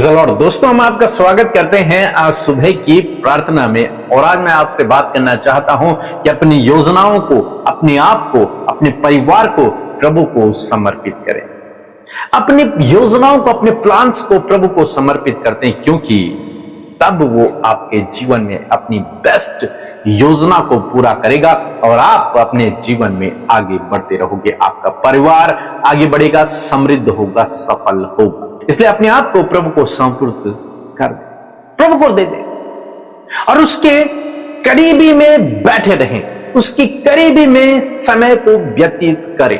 The Lord. दोस्तों, हम आपका स्वागत करते हैं आज सुबह की प्रार्थना में। और आज मैं आपसे बात करना चाहता हूं कि अपनी योजनाओं को, अपने आप को, अपने परिवार को प्रभु को समर्पित करें। अपनी योजनाओं को, अपने प्लान्स को प्रभु को समर्पित करते हैं, क्योंकि तब वो आपके जीवन में अपनी बेस्ट योजना को पूरा करेगा और आप अपने जीवन में आगे बढ़ते रहोगे। आपका परिवार आगे बढ़ेगा, समृद्ध होगा, सफल होगा। इसलिए अपने आप को प्रभु को समर्पित कर दे, प्रभु को दे दे और उसके करीबी में बैठे रहें, उसकी करीबी में समय को व्यतीत करें,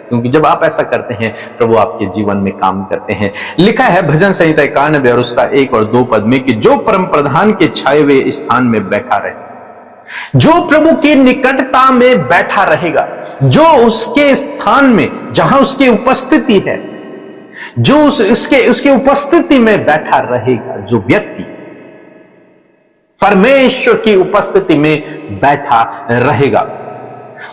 क्योंकि जब आप ऐसा करते हैं प्रभु आपके जीवन में काम करते हैं। लिखा है भजन संहिता 91 और उसका 1 और 2 पद में कि जो परम प्रधान के छाए हुए स्थान में बैठा रहे, जो प्रभु की निकटता में बैठा रहेगा, जो उसके स्थान में, जहां उसकी उपस्थिति है, जो उसके उपस्थिति में बैठा रहेगा, जो व्यक्ति परमेश्वर की उपस्थिति में बैठा रहेगा,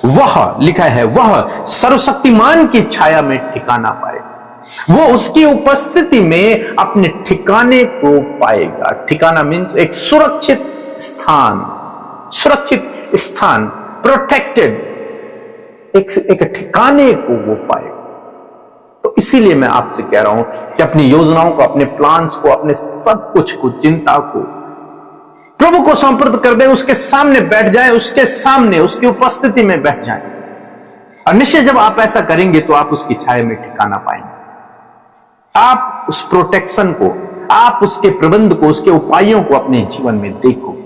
वह, लिखा है, वह सर्वशक्तिमान की छाया में ठिकाना पाएगा। वो उसकी उपस्थिति में अपने ठिकाने को पाएगा। ठिकाना मीन्स एक सुरक्षित स्थान, प्रोटेक्टेड, एक ठिकाने को वो पाएगा। तो इसीलिए मैं आपसे कह रहा हूं कि अपनी योजनाओं को, अपने प्लान्स को, अपने सब कुछ को, चिंता को प्रभु को समर्पित कर दें, उसके सामने बैठ जाएं, उसके सामने, उसकी उपस्थिति में बैठ जाएं। और निश्चय जब आप ऐसा करेंगे तो आप उसकी छाया में ठिकाना पाएंगे। आप उस प्रोटेक्शन को, आप उसके प्रबंध को, उसके उपायों को अपने जीवन में देखो।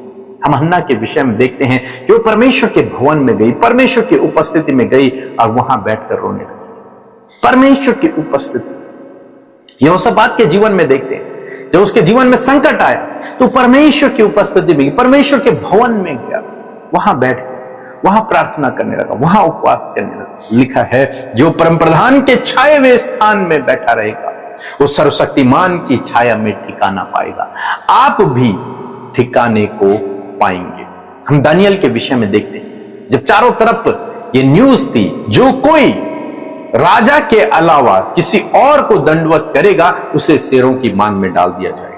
हम हन्ना के विषय में देखते हैं कि वो परमेश्वर के भवन में गई, परमेश्वर की उपस्थिति में गई और वहां बैठकर रोने लगी। परमेश्वर की उपस्थिति, यहोशापात के जीवन में देखते हैं, जब उसके जीवन में संकट आया तो परमेश्वर की उपस्थिति में, परमेश्वर के भवन में गया, वहां बैठ गया, वहां प्रार्थना करने लगा, वहां उपवास करने लगा। लिखा है जो परम प्रधान के छाए हुए स्थान में बैठा रहेगा, वो सर्वशक्तिमान की छाया में ठिकाना पाएगा। आप भी ठिकाने को पाएंगे। हम दानियल के विषय में देखते हैं, जब चारों तरफ ये न्यूज थी, जो कोई राजा के अलावा किसी और को दंडवत करेगा उसे शेरों की मान में डाल दिया जाएगा।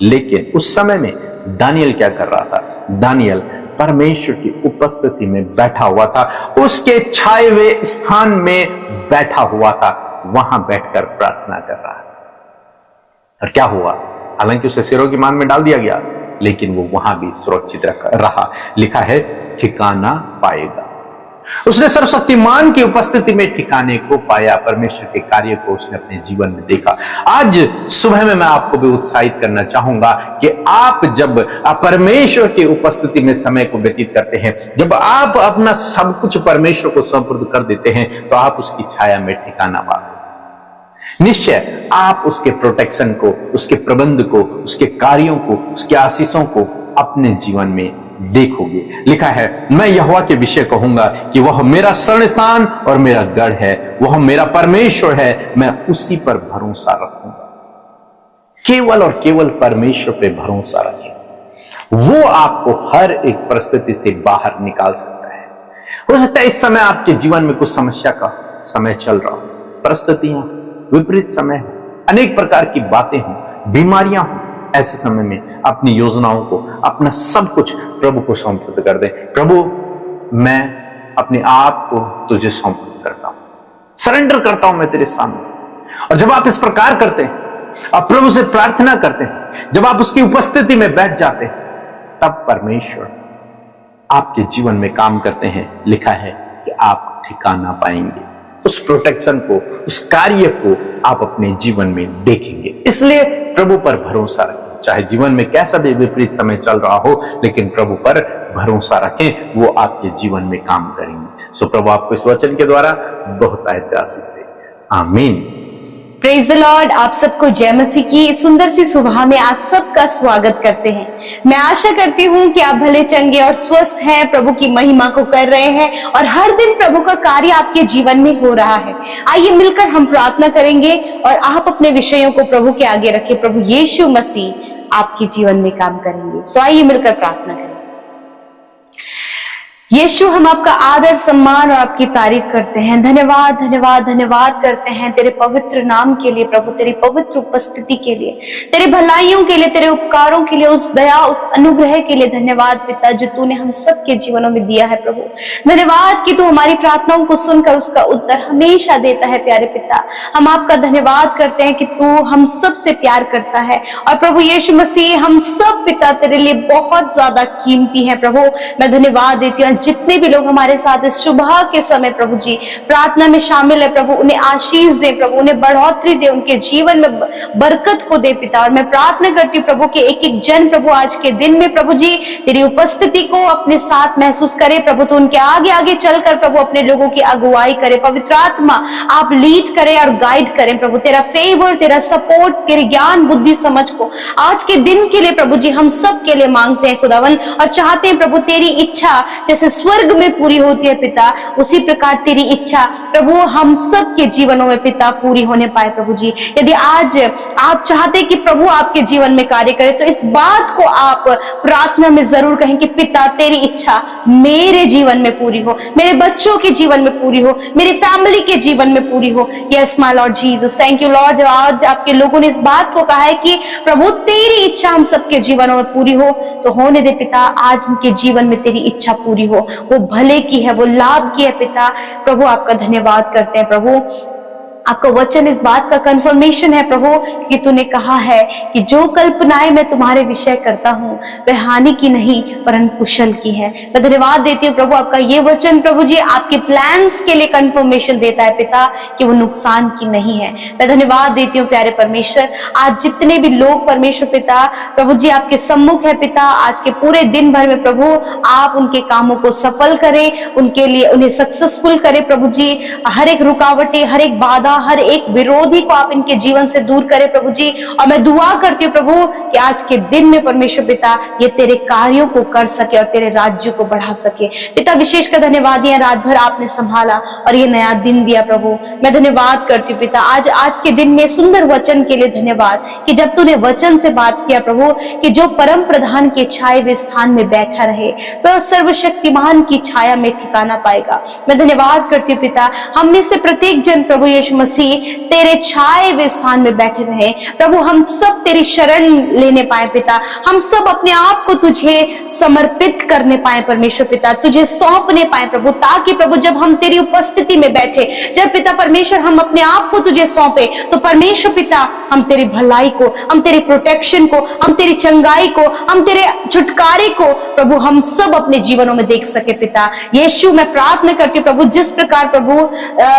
लेकिन उस समय में दानियल क्या कर रहा था? दानियल परमेश्वर की उपस्थिति में बैठा हुआ था, उसके छाए हुए स्थान में बैठा हुआ था, वहां बैठकर प्रार्थना कर रहा था। और क्या हुआ? हालांकि उसे शेरों की मान में डाल दिया गया, लेकिन वो वहां भी सुरक्षित रहा। लिखा है ठिकाना पाएगा। उसने सर्वशक्तिमान की उपस्थिति में ठिकाने को पाया, परमेश्वर के कार्य को उसने अपने जीवन में देखा। आज सुबह में मैं आपको भी उत्साहित करना चाहूंगा कि आप जब परमेश्वर की उपस्थिति में समय को व्यतीत करते हैं, जब आप अपना सब कुछ परमेश्वर को समर्पित कर देते हैं, तो आप उसकी छाया में ठिकाना पाते। निश्चय आप उसके प्रोटेक्शन को, उसके प्रबंध को, उसके कार्यों को, उसके आशीषों को अपने जीवन में देखोगे। लिखा है मैं यहोवा के विषय कहूंगा कि वह मेरा शरण स्थान और मेरा गढ़ है, वह मेरा परमेश्वर है, मैं उसी पर भरोसा रखूंगा। केवल और केवल परमेश्वर पे भरोसा रखें, वो आपको हर एक परिस्थिति से बाहर निकाल सकता है। हो सकता है इस समय आपके जीवन में कुछ समस्या का समय चल रहा हो, परिस्थितियां विपरीत समय हो, अनेक प्रकार की बातें हो, बीमारियां हो। ऐसे समय में अपनी योजनाओं को, अपना सब कुछ प्रभु को समर्पित कर दें। प्रभु, मैं अपने आप को तुझे समर्पित करता हूं, सरेंडर करता हूं मैं तेरे सामने। और जब आप इस प्रकार करते हैं, आप प्रभु से प्रार्थना करते हैं, जब आप उसकी उपस्थिति में बैठ जाते हैं, तब परमेश्वर आपके जीवन में काम करते हैं। लिखा है कि आप ठिकाना पाएंगे। उस प्रोटेक्शन को, उस कार्य को आप अपने जीवन में देखेंगे। इसलिए प्रभु पर भरोसा रखें, चाहे जीवन में कैसा भी विपरीत समय चल रहा हो, लेकिन प्रभु पर भरोसा रखें, वो आपके जीवन में काम करेंगे। सो प्रभु आपको इस वचन के द्वारा बहुत आशीष दे। आमीन। Praise the Lord. आप सबको जय मसीह की सुंदर सी सुबह में आप सबका स्वागत करते हैं। मैं आशा करती हूँ कि आप भले चंगे और स्वस्थ हैं, प्रभु की महिमा को कर रहे हैं और हर दिन प्रभु का कार्य आपके जीवन में हो रहा है। आइए मिलकर हम प्रार्थना करेंगे और आप अपने विषयों को प्रभु के आगे रखें। प्रभु यीशु मसीह आपके जीवन में काम करेंगे। सो आइए मिलकर प्रार्थना करें। यीशु, हम आपका आदर सम्मान और आपकी तारीफ करते हैं। धन्यवाद धन्यवाद धन्यवाद करते हैं तेरे पवित्र नाम के लिए प्रभु, तेरी पवित्र उपस्थिति के लिए, तेरे भलाइयों के लिए, तेरे उपकारों के लिए, उस दया, उस अनुग्रह के लिए धन्यवाद पिता जो तूने हम सबके जीवनों में दिया है प्रभु। धन्यवाद कि तू हमारी प्रार्थनाओं को सुनकर उसका उत्तर हमेशा देता है प्यारे पिता। हम आपका धन्यवाद करते हैं कि तू हम सब से प्यार करता है और प्रभु यीशु मसीह हम सब पिता तेरे लिए बहुत ज्यादा कीमती है प्रभु। मैं धन्यवाद देती हूँ जितने भी लोग हमारे साथ इस सुबह के समय प्रभु जी प्रार्थना में शामिल है प्रभु, उन्हें आशीष दे प्रभु, उन्हें बढ़ोतरी दे, उनके जीवन में बरकत को दे पिता। और मैं प्रार्थना करती हूँ प्रभु कि एक एक जन प्रभु आज के दिन में प्रभु जी तेरी उपस्थिति को अपने साथ महसूस करे प्रभु, तो उनके आगे आगे चलकर प्रभु अपने लोगों की अगुवाई करे। पवित्र आत्मा आप लीड करें और गाइड करें प्रभु, तेरा फेवर, तेरा सपोर्ट, तेरे ज्ञान बुद्धि समझ को आज के दिन के लिए प्रभु जी हम सब के लिए मांगते हैं खुदावन, और चाहते हैं प्रभु तेरी इच्छा जैसे स्वर्ग में पूरी होती है पिता, उसी प्रकार तेरी इच्छा प्रभु हम सब के जीवनों में पिता पूरी होने पाए प्रभु जी। यदि आज आप चाहते कि प्रभु आपके जीवन में कार्य करे तो इस बात को आप प्रार्थना में जरूर कहें कि पिता तेरी इच्छा मेरे जीवन में पूरी हो, मेरे बच्चों के जीवन में पूरी हो, मेरी फैमिली के जीवन में पूरी हो। Yes my Lord Jesus, thank you Lord. आज आपके लोगों ने इस बात को कहा है कि प्रभु तेरी इच्छा हम सबके जीवनों में पूरी हो, तो होने दे पिता। आज उनके जीवन में तेरी इच्छा पूरी हो, वो भले की है, वो लाभ की है पिता। प्रभु आपका धन्यवाद करते हैं प्रभु। आपका वचन इस बात का कंफर्मेशन है प्रभु कि तूने कहा है कि जो कल्पनाएं मैं तुम्हारे विषय करता हूं वह हानि की नहीं परंतु कुशल की है। मैं धन्यवाद देती हूँ प्रभु, आपका ये वचन प्रभु जी आपके प्लान्स के लिए कंफर्मेशन देता है पिता कि वो नुकसान की नहीं है। मैं धन्यवाद देती हूँ प्यारे परमेश्वर, आज जितने भी लोग परमेश्वर पिता प्रभु जी आपके सम्मुख है पिता, आज के पूरे दिन भर में प्रभु आप उनके कामों को सफल करें, उनके लिए उन्हें सक्सेसफुल करें प्रभु जी। हर एक रुकावटें, हर एक बाधा, हर एक विरोधी को आप इनके जीवन से दूर करें प्रभु जी। और मैं दुआ करती हूँ प्रभु कि आज के दिन में परमेश्वर पिता ये तेरे कार्यों को कर सके और तेरे राज्य को बढ़ा सके पिता। विशेष कर धन्यवाद दिया, रात भर आपने संभाला और ये नया दिन दिया प्रभु। मैं धन्यवाद करती हूँ पिता आज के दिन में सुंदर वचन के लिए धन्यवाद कि जब तूने वचन से बात किया प्रभु कि जो परम प्रधान के छाए हुए स्थान में बैठा रहे वह सर्वशक्तिमान की छाया में ठिकाना पाएगा। मैं धन्यवाद करती हूँ पिता, हम में से प्रत्येक जन प्रभु यीशु मसीह तेरे छाए हुए स्थान में बैठे रहे प्रभु। हम सब तेरी शरण लेने पाए पिता, हम सब अपने आप को तुझे समर्पित करने पाए परमेश्वर पिता, तुझे सौंपने पाए प्रभु, ताकि प्रभु जब हम तेरी उपस्थिति में बैठे, जब पिता परमेश्वर हम अपने आप को तुझे सौंपे तो परमेश्वर पिता हम तेरी भलाई को, हम तेरे प्रोटेक्शन को, हम तेरी चंगाई को, हम तेरे छुटकारे को प्रभु हम सब अपने जीवनों में देख सके पिता। यीशु मैं प्रार्थना करती हूँ प्रभु, जिस प्रकार प्रभु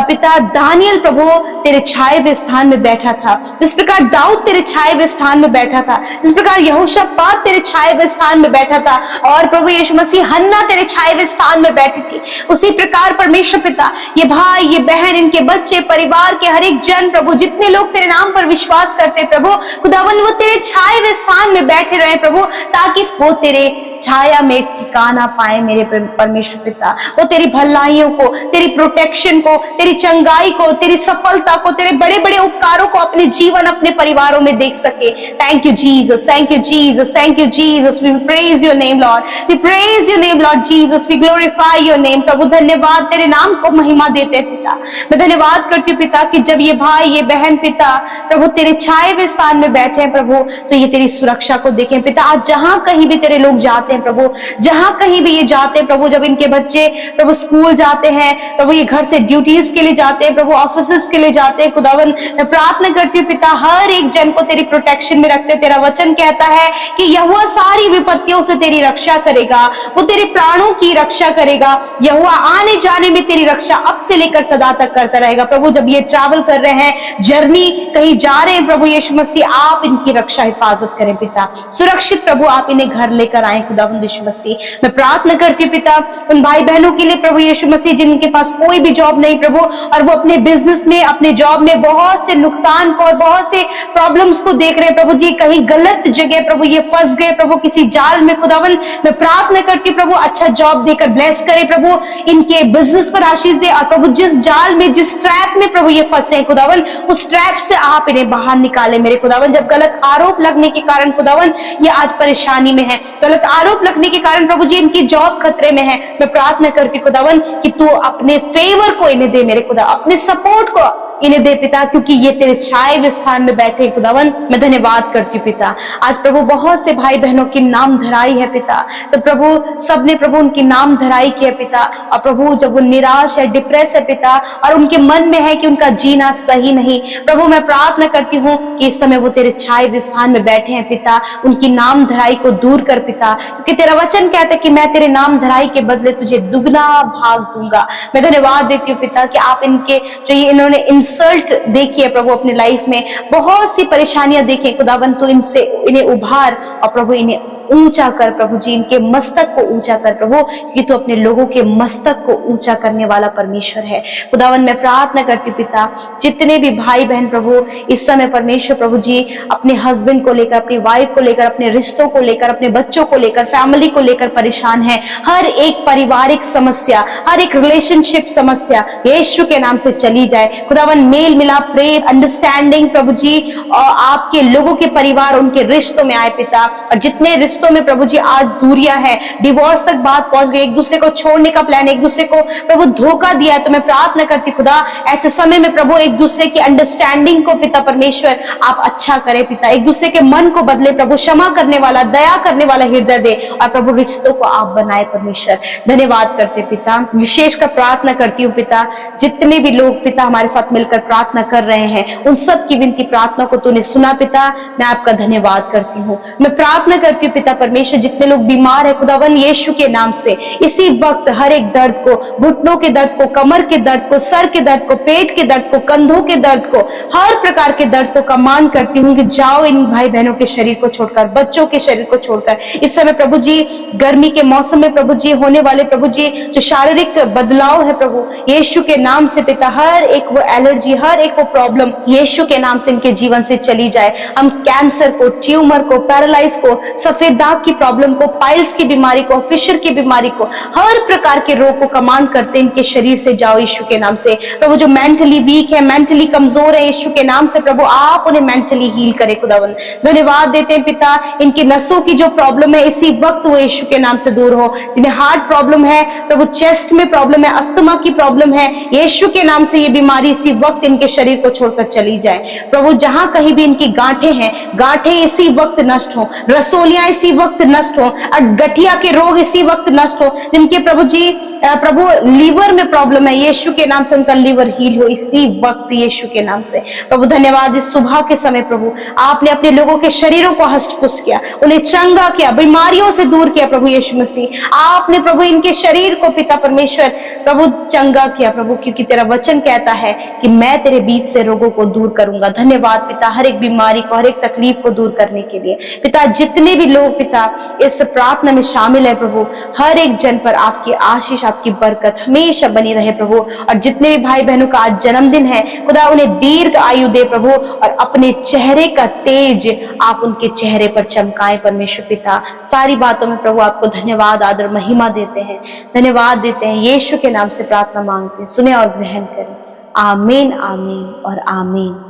पिता दानियल प्रभु तेरे छाए हुए स्थान में बैठा था, जिस प्रकार दाऊद तेरे छाए हुए स्थान में बैठा था, जिस प्रकार यहोशापात तेरे छाए हुए स्थान में बैठा था और प्रभु यीशु मसीह हन्ना तेरे छाए हुए स्थान में बैठी थी, उसी प्रकार परमेश्वर पिता ये भाई, ये बहन, इनके बच्चे, परिवार के हर एक जन प्रभु, जितने लोग तेरे नाम पर विश्वास करते प्रभु खुदावन, वो तेरे छाए हुए स्थान में बैठे रहे प्रभु, ताकि वो तेरे छाया में ठिकाना पाए मेरे परमेश्वर पिता। वो तेरी भलाइयों को, तेरी प्रोटेक्शन को, तेरी चंगाई को, तेरी सफलता को, तेरे बड़े बड़े उपकारों को अपने जीवन, अपने परिवारों में देख सके। Thank you Jesus, thank you Jesus, thank you Jesus. We praise your name Lord, we praise your name Lord Jesus, we glorify your name प्रभु। धन्यवाद, तेरे नाम को महिमा देते हैं पिता। मैं धन्यवाद करती हूँ पिता कि जब ये भाई, ये बहन पिता प्रभु तेरे छाए हुए स्थान में बैठे हैं प्रभु, तो ये तेरी सुरक्षा को देखें पिता। आज जहां कहीं भी तेरे लोग जाते हैं प्रभु, जहां कहीं भी ये जाते हैं प्रभु, जब इनके बच्चे प्रभु स्कूल जाते हैं प्रभु, ये घर से ड्यूटीज के लिए जाते हैं प्रभु, ऑफिस के लिए जाते हैं खुदावन, मैं प्रार्थना करती हूँ पिता हर एक जन को तेरी प्रोटेक्शन में रखते। तेरा वचन कहता है कि यहोवा सारी विपत्तियों से तेरी रक्षा करेगा, वो तेरे प्राणों की रक्षा करेगा। यहोवा आने जाने में तेरी रक्षा अब से लेकर सदा तक करता रहेगा प्रभु। जब ये ट्रैवल कर रहे हैं, जर्नी कहीं जा रहे हैं प्रभु यीशु मसीह, आप इनकी रक्षा हिफाजत करें पिता। सुरक्षित प्रभु आप इन्हें घर लेकर आए खुदावंद यीशु मसीह। मैं प्रार्थना करती हूँ पिता उन भाई बहनों के लिए प्रभु यीशु मसीह जिनके पास कोई भी जॉब नहीं प्रभु, और वो अपने बिजनेस में, अपने जॉब में बहुत से नुकसान को और बहुत से प्रॉब्लम्स को देख रहे हैं प्रभु जी, कहीं गलत जगह प्रभु ये फंस गए प्रभु, किसी जाल में खुदावन। मैं प्रार्थना करती हूँ प्रभु अच्छा जॉब देकर ब्लेस करे प्रभु, इनके बिजनेस पर आशीष दे, और प्रभु जिस जाल में, जिस ट्रैप में प्रभु ये फंसे हैं खुदावन, उस ट्रैप से आप इन्हें बाहर निकाले मेरे खुदावन। जब गलत आरोप लगने के कारण खुदावन ये आज परेशानी में है, गलत आरोप आरोप लगने के कारण प्रभु जी इनकी जॉब खतरे में है, मैं प्रार्थना करती हूँ खुदावन कि तू अपने फेवर को इन्हें दे मेरे खुदा, अपने सपोर्ट को इन्हें दे पिता, क्योंकि ये तेरे छाए हुए स्थान में बैठे हैं खुदावन। मैं धन्यवाद करती हूँ पिता। आज प्रभु बहुत से भाई बहनों की नाम धराई है पिता, तो प्रभु सबने प्रभु उनकी नाम धराई की है पिता, और प्रभु जब वो निराश है, डिप्रेस है पिता, और उनके मन में है कि उनका जीना सही नहीं, प्रभु मैं प्रार्थना करती हूँ कि इस समय वो तेरे छाए हुए स्थान में बैठे हैं पिता, उनकी नाम धराई को दूर कर पिता, क्योंकि तेरा वचन कहता है कि मैं तेरे नाम धराई के बदले तुझे दुगना भाग दूंगा। मैं धन्यवाद देती हूँ पिता कि आप इनके जो ये इन्होंने इंसल्ट देखी है प्रभु अपनी लाइफ में, बहुत सी परेशानियां देखी खुदावन, तो इनसे इन्हें उभार और प्रभु इन्हें ऊंचा कर प्रभु जी, इनके मस्तक को ऊंचा कर प्रभु, क्योंकि तू अपने लोगों के मस्तक को ऊंचा करने वाला परमेश्वर है खुदावन। मैं प्रार्थना करती हूँ पिता, जितने भी भाई बहन प्रभु इस समय परमेश्वर प्रभु जी अपने हस्बैंड को लेकर, अपनी वाइफ को लेकर, अपने रिश्तों को लेकर, अपने बच्चों को लेकर, फैमिली को लेकर परेशान है, हर एक पारिवारिक समस्या, हर एक रिलेशनशिप समस्या यीशु के नाम से चली जाए खुदावन। मेल मिलाप, प्रेम, अंडरस्टैंडिंग प्रभु जी, और आपके लोगों के परिवार उनके रिश्तों में आए पिता, और जितने रिश्तों में प्रभु जी आज दूरियां है, डिवोर्स तक बात पहुंच गई, एक दूसरे को छोड़ने का प्लान, एक दूसरे को प्रभु धोखा दिया है, तो मैं प्रार्थना करती खुदा ऐसे समय में प्रभु एक दूसरे की अंडरस्टैंडिंग को पिता परमेश्वर आप अच्छा करे पिता, एक दूसरे के मन को बदले प्रभु, क्षमा करने वाला, दया करने वाला हृदय दे, और प्रभु रिश्तों को आप बनाए परमेश्वर। धन्यवाद करते पिता, विशेष कर प्रार्थना करती हूँ पिता, जितने भी लोग पिता हमारे साथ मिलकर प्रार्थना कर रहे हैं उन सब की विनती प्रार्थना को तूने सुना पिता, मैं आपका धन्यवाद करती हूँ। मैं प्रार्थना करती हूँ पिता परमेश्वर, जितने लोग बीमार है खुदावन यीशु के नाम से इसी वक्त हर एक दर्द को, घुटनों के दर्द को, कमर के दर्द को, सर के दर्द को, पेट के दर्द को, कंधों के दर्द को, हर प्रकार के दर्द को कमांड करती हूँ कि जाओ इन भाई बहनों के शरीर को छोड़कर, बच्चों के शरीर को छोड़कर। इस समय प्रभु जी गर्मी के मौसम में प्रभु जी होने वाले प्रभु जी जो शारीरिक बदलाव है प्रभु यीशु के नाम से पिता, हर एक वो एलर्जी, हर एक वो प्रॉब्लम यीशु के नाम से इनके जीवन से चली जाए। हम कैंसर को, ट्यूमर को, पैरालाइज को, सफेद दाग की प्रॉब्लम को, पाइल्स की बीमारी को, फिशर की बीमारी को, हर प्रकार के रोग को कमांड करते इनके शरीर से जाओ यीशु के नाम से। प्रभु जो मेंटली वीक है, मेंटली कमजोर है, यीशु के नाम से प्रभु आप उन्हें मेंटली हील करे खुदावन। धन्यवाद देते हैं पिता, इनकी नसों की जो प्रॉब्लम है इसी वक्त वो यीशु के नाम से दूर हो। जिन्हें हार्ट प्रॉब्लम है प्रभु, चेस्ट में प्रॉब्लम है, अस्थमा की प्रॉब्लम है, यीशु के नाम से ये बीमारी इसी वक्त इनके शरीर को छोड़कर चली जाए प्रभु। जहां कहीं भी इनकी गांठें हैं, गांठें इसी वक्त नष्ट हो, रसोलियां इसी वक्त नष्ट हो, और गठिया के रोग इसी वक्त नष्ट हो। जिनके प्रभु जी प्रभु लीवर में प्रॉब्लम है, यीशु के नाम से उनका लीवर हील हो इसी वक्त यीशु के नाम से प्रभु। धन्यवाद इस सुबह के समय प्रभु, आपने अपने लोगों के शरीरों को हष्ट पुष्ट किया, उन्हें चंगा किया, बीमारियों से दूर किया प्रभु यीशु मसीह। आपने प्रभु इनके शरीर को पिता परमेश्वर प्रभु चंगा किया प्रभु, क्योंकि तेरा वचन कहता है कि मैं तेरे बीच से रोगों को दूर करूंगा। धन्यवाद पिता, हर एक बीमारी को, हर एक तकलीफ को दूर करने के लिए पिता। जितने भी लोग पिता इस प्रार्थना में शामिल है प्रभु, हर एक जन पर आपकी आशीष, आपकी बरकत हमेशा बनी रहे प्रभु। और जितने भी भाई बहनों का आज जन्मदिन है खुदा उन्हें दीर्घ आयु दे प्रभु, और अपने चेहरे का तेज आप उनके चेहरे पर चमकाए परमेश्वर पिता। सारी बातों में प्रभु आपको धन्यवाद, आदर, महिमा देते हैं, धन्यवाद देते हैं। यीशु के नाम से प्रार्थना मांगते हैं, सुने और ग्रहण करें। आमीन, आमीन और आमीन।